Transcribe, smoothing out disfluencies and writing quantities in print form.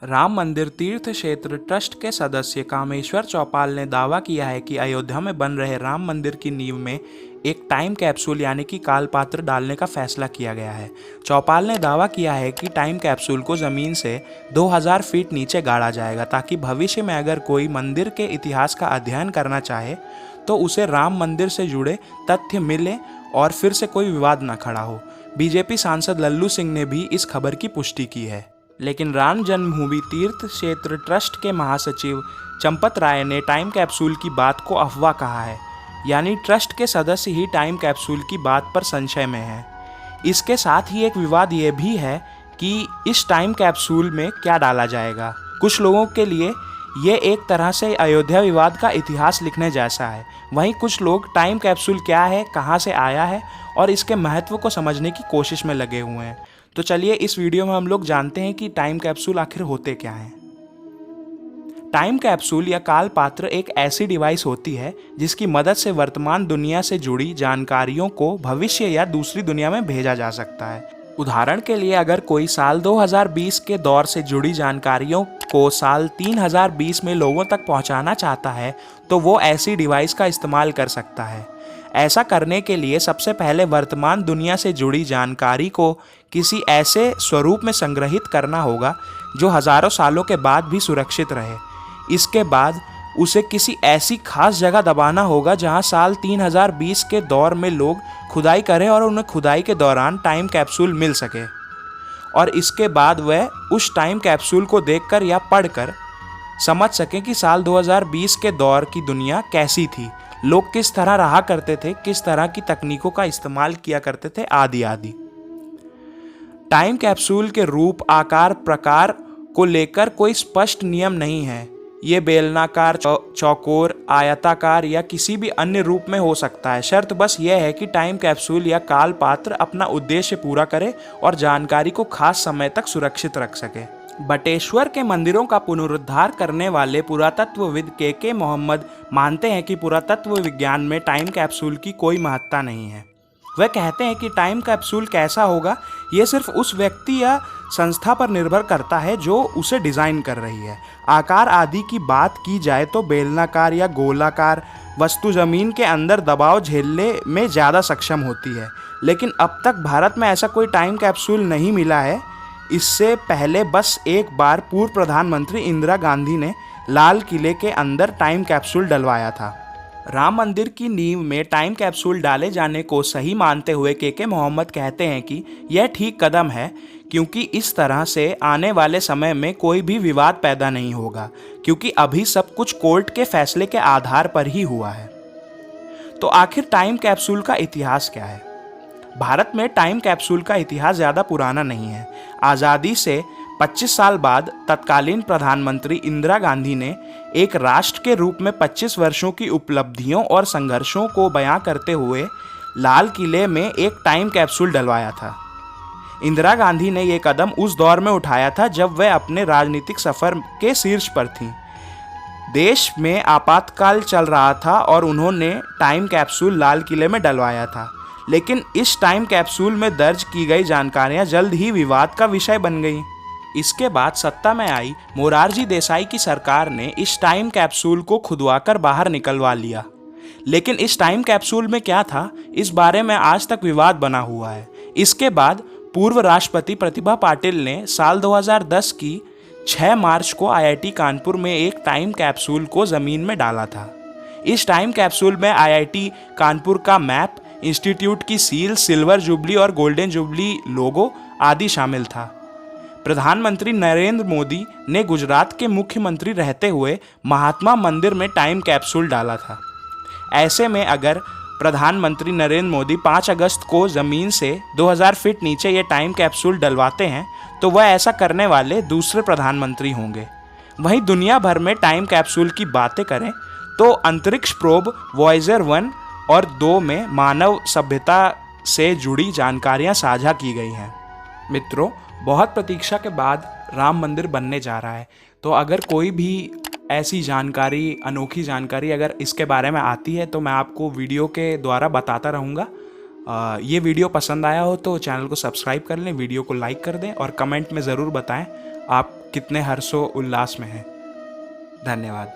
राम मंदिर तीर्थ क्षेत्र ट्रस्ट के सदस्य कामेश्वर चौपाल ने दावा किया है कि अयोध्या में बन रहे राम मंदिर की नींव में एक टाइम कैप्सूल यानी कि कालपात्र डालने का फैसला किया गया है। चौपाल ने दावा किया है कि टाइम कैप्सूल को जमीन से 2000 फीट नीचे गाड़ा जाएगा ताकि भविष्य में अगर कोई मंदिर के इतिहास का अध्ययन करना चाहे तो उसे राम मंदिर से जुड़े तथ्य मिले और फिर से कोई विवाद न खड़ा हो। बीजेपी सांसद लल्लू सिंह ने भी इस खबर की पुष्टि की है, लेकिन राम जन्मभूमि तीर्थ क्षेत्र ट्रस्ट के महासचिव चंपत राय ने टाइम कैप्सूल की बात को अफवाह कहा है, यानी ट्रस्ट के सदस्य ही टाइम कैप्सूल की बात पर संशय में हैं। इसके साथ ही एक विवाद ये भी है कि इस टाइम कैप्सूल में क्या डाला जाएगा। कुछ लोगों के लिए ये एक तरह से अयोध्या विवाद का इतिहास लिखने जैसा है। वहीं कुछ लोग टाइम कैप्सूल क्या है, कहाँ से आया है और इसके महत्व को समझने की कोशिश में लगे हुए हैं। तो चलिए इस वीडियो में हम लोग जानते हैं कि टाइम कैप्सूल आखिर होते क्या हैं। टाइम कैप्सूल या काल पात्र एक ऐसी डिवाइस होती है जिसकी मदद से वर्तमान दुनिया से जुड़ी जानकारियों को भविष्य या दूसरी दुनिया में भेजा जा सकता है। उदाहरण के लिए अगर कोई साल 2020 के दौर से जुड़ी जानकारियों को साल 3020 में लोगों तक पहुंचाना चाहता है तो वो ऐसी डिवाइस का इस्तेमाल कर सकता है। ऐसा करने के लिए सबसे पहले वर्तमान दुनिया से जुड़ी जानकारी को किसी ऐसे स्वरूप में संग्रहित करना होगा जो हजारों सालों के बाद भी सुरक्षित रहे। इसके बाद उसे किसी ऐसी खास जगह दबाना होगा जहां साल 3020 के दौर में लोग खुदाई करें और उन्हें खुदाई के दौरान टाइम कैप्सूल मिल सके और इसके बाद वह उस टाइम कैप्सूल को देखकर या पढ़कर समझ सकें कि साल 2020 के दौर की दुनिया कैसी थी, लोग किस तरह रहा करते थे, किस तरह की तकनीकों का इस्तेमाल किया करते थे, आदि आदि। टाइम कैप्सूल के रूप, आकार, प्रकार को लेकर कोई स्पष्ट नियम नहीं है। ये बेलनाकार, चौकोर, आयताकार या किसी भी अन्य रूप में हो सकता है। शर्त बस यह है कि टाइम कैप्सूल या काल पात्र अपना उद्देश्य पूरा करे और जानकारी को खास समय तक सुरक्षित रख सके। बटेश्वर के मंदिरों का पुनरुद्धार करने वाले पुरातत्वविद के मोहम्मद मानते हैं कि पुरातत्व विज्ञान में टाइम कैप्सूल की कोई महत्ता नहीं है। वह कहते हैं कि टाइम कैप्सूल कैसा होगा ये सिर्फ उस व्यक्ति या संस्था पर निर्भर करता है जो उसे डिज़ाइन कर रही है। आकार आदि की बात की जाए तो बेलनाकार या गोलाकार वस्तु ज़मीन के अंदर दबाव झेलने में ज़्यादा सक्षम होती है, लेकिन अब तक भारत में ऐसा कोई टाइम कैप्सूल नहीं मिला है। इससे पहले बस एक बार पूर्व प्रधानमंत्री इंदिरा गांधी ने लाल किले के अंदर टाइम कैप्सूल डलवाया था। राम मंदिर की नींव में टाइम कैप्सूल डाले जाने को सही मानते हुए के मोहम्मद कहते हैं कि यह ठीक कदम है क्योंकि इस तरह से आने वाले समय में कोई भी विवाद पैदा नहीं होगा, क्योंकि अभी सब कुछ कोर्ट के फैसले के आधार पर ही हुआ है। तो आखिर टाइम कैप्सूल का इतिहास क्या है? भारत में टाइम कैप्सूल का इतिहास ज़्यादा पुराना नहीं है। आज़ादी से 25 साल बाद तत्कालीन प्रधानमंत्री इंदिरा गांधी ने एक राष्ट्र के रूप में 25 वर्षों की उपलब्धियों और संघर्षों को बयां करते हुए लाल किले में एक टाइम कैप्सूल डलवाया था। इंदिरा गांधी ने यह कदम उस दौर में उठाया था जब वह अपने राजनीतिक सफर के शीर्ष पर थीं। देश में आपातकाल चल रहा था और उन्होंने टाइम कैप्सूल लाल किले में डलवाया था, लेकिन इस टाइम कैप्सूल में दर्ज की गई जानकारियां जल्द ही विवाद का विषय बन गईं। इसके बाद सत्ता में आई मोरारजी देसाई की सरकार ने इस टाइम कैप्सूल को खुदवाकर बाहर निकलवा लिया, लेकिन इस टाइम कैप्सूल में क्या था इस बारे में आज तक विवाद बना हुआ है। इसके बाद पूर्व राष्ट्रपति प्रतिभा पाटिल ने साल 2010 की 6 मार्च को आईआईटी कानपुर में एक टाइम कैप्सूल को ज़मीन में डाला था। इस टाइम कैप्सूल में आईआईटी कानपुर का मैप, इंस्टीट्यूट की सील, सिल्वर जुबली और गोल्डन जुबली लोगो आदि शामिल था। प्रधानमंत्री नरेंद्र मोदी ने गुजरात के मुख्यमंत्री रहते हुए महात्मा मंदिर में टाइम कैप्सूल डाला था। ऐसे में अगर प्रधानमंत्री नरेंद्र मोदी 5 अगस्त को ज़मीन से 2000 फीट नीचे ये टाइम कैप्सूल डलवाते हैं तो वह ऐसा करने वाले दूसरे प्रधानमंत्री होंगे। वहीं दुनिया भर में टाइम कैप्सूल की बातें करें तो अंतरिक्ष प्रोब वॉयेजर 1 और 2 में मानव सभ्यता से जुड़ी जानकारियां साझा की गई हैं। मित्रों, बहुत प्रतीक्षा के बाद राम मंदिर बनने जा रहा है, तो अगर कोई भी ऐसी जानकारी, अनोखी जानकारी अगर इसके बारे में आती है तो मैं आपको वीडियो के द्वारा बताता रहूँगा। ये वीडियो पसंद आया हो तो चैनल को सब्सक्राइब कर लें, वीडियो को लाइक कर दें और कमेंट में ज़रूर बताएं आप कितने हर्षो उल्लास में हैं। धन्यवाद।